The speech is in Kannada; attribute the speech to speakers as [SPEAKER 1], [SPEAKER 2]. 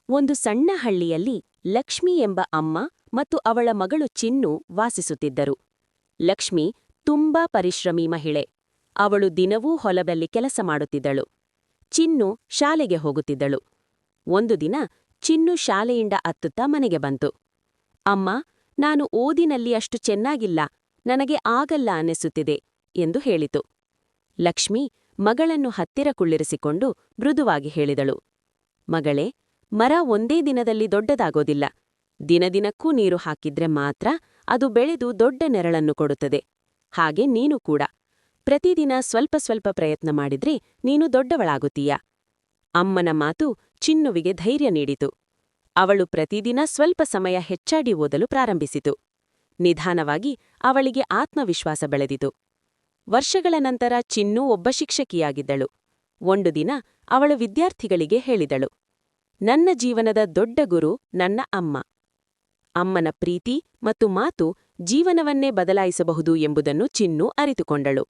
[SPEAKER 1] ಒಂದು ಸಣ್ಣ ಹಳ್ಳಿಯಲ್ಲಿ ಲಕ್ಷ್ಮಿ ಎಂಬ ಅಮ್ಮ ಮತ್ತು ಅವಳ ಮಗಳು ಚಿನ್ನು ವಾಸಿಸುತ್ತಿದ್ದರು. ಲಕ್ಷ್ಮಿ ತುಂಬಾ ಪರಿಶ್ರಮಿ ಮಹಿಳೆ. ಅವಳು ದಿನವೂ ಹೊಲದಲ್ಲಿ ಕೆಲಸ ಮಾಡುತ್ತಿದ್ದಳು. ಚಿನ್ನು ಶಾಲೆಗೆ ಹೋಗುತ್ತಿದ್ದಳು. ಒಂದು ದಿನ ಚಿನ್ನು ಶಾಲೆಯಿಂದ ಅತ್ತುತ್ತಾ ಮನೆಗೆ ಬಂತು. ಅಮ್ಮ, ನಾನು ಓದಿನಲ್ಲಿ ಅಷ್ಟು ಚೆನ್ನಾಗಿಲ್ಲ, ನನಗೆ ಆಗಲ್ಲ ಅನ್ನಿಸುತ್ತಿದೆ ಎಂದು ಹೇಳಿತು. ಲಕ್ಷ್ಮಿ ಮಗಳನ್ನು ಹತ್ತಿರ ಕುಳ್ಳಿರಿಸಿಕೊಂಡು ಮೃದುವಾಗಿ ಹೇಳಿದಳು. ಮಗಳೇ, ಮರ ಒಂದೇ ದಿನದಲ್ಲಿ ದೊಡ್ಡದಾಗೋದಿಲ್ಲ. ದಿನದಿನಕ್ಕೂ ನೀರು ಹಾಕಿದ್ರೆ ಮಾತ್ರ ಅದು ಬೆಳೆದು ದೊಡ್ಡ ನೆರಳನ್ನು ಕೊಡುತ್ತದೆ. ಹಾಗೆ ನೀನು ಕೂಡ ಪ್ರತಿದಿನ ಸ್ವಲ್ಪ ಸ್ವಲ್ಪ ಪ್ರಯತ್ನ ಮಾಡಿದ್ರೆ ನೀನು ದೊಡ್ಡವಳಾಗುತ್ತೀಯ. ಅಮ್ಮನ ಮಾತು ಚಿನ್ನುವಿಗೆ ಧೈರ್ಯ ನೀಡಿತು. ಅವಳು ಪ್ರತಿದಿನ ಸ್ವಲ್ಪ ಸಮಯ ಹೆಚ್ಚಾಡಿ ಓದಲು ಪ್ರಾರಂಭಿಸಿತು. ನಿಧಾನವಾಗಿ ಅವಳಿಗೆ ಆತ್ಮವಿಶ್ವಾಸ ಬೆಳೆದಿತು. ವರ್ಷಗಳ ನಂತರ ಚಿನ್ನು ಒಬ್ಬ ಶಿಕ್ಷಕಿಯಾಗಿದ್ದಳು. ಒಂದು ದಿನ ಅವಳು ವಿದ್ಯಾರ್ಥಿಗಳಿಗೆ ಹೇಳಿದಳು, ನನ್ನ ಜೀವನದ ದೊಡ್ಡ ಗುರು ನನ್ನ ಅಮ್ಮ. ಅಮ್ಮನ ಪ್ರೀತಿ ಮತ್ತು ಮಾತು ಜೀವನವನ್ನೇ ಬದಲಾಯಿಸಬಹುದು ಎಂಬುದನ್ನು ಚಿನ್ನು ಅರಿತುಕೊಂಡಳು.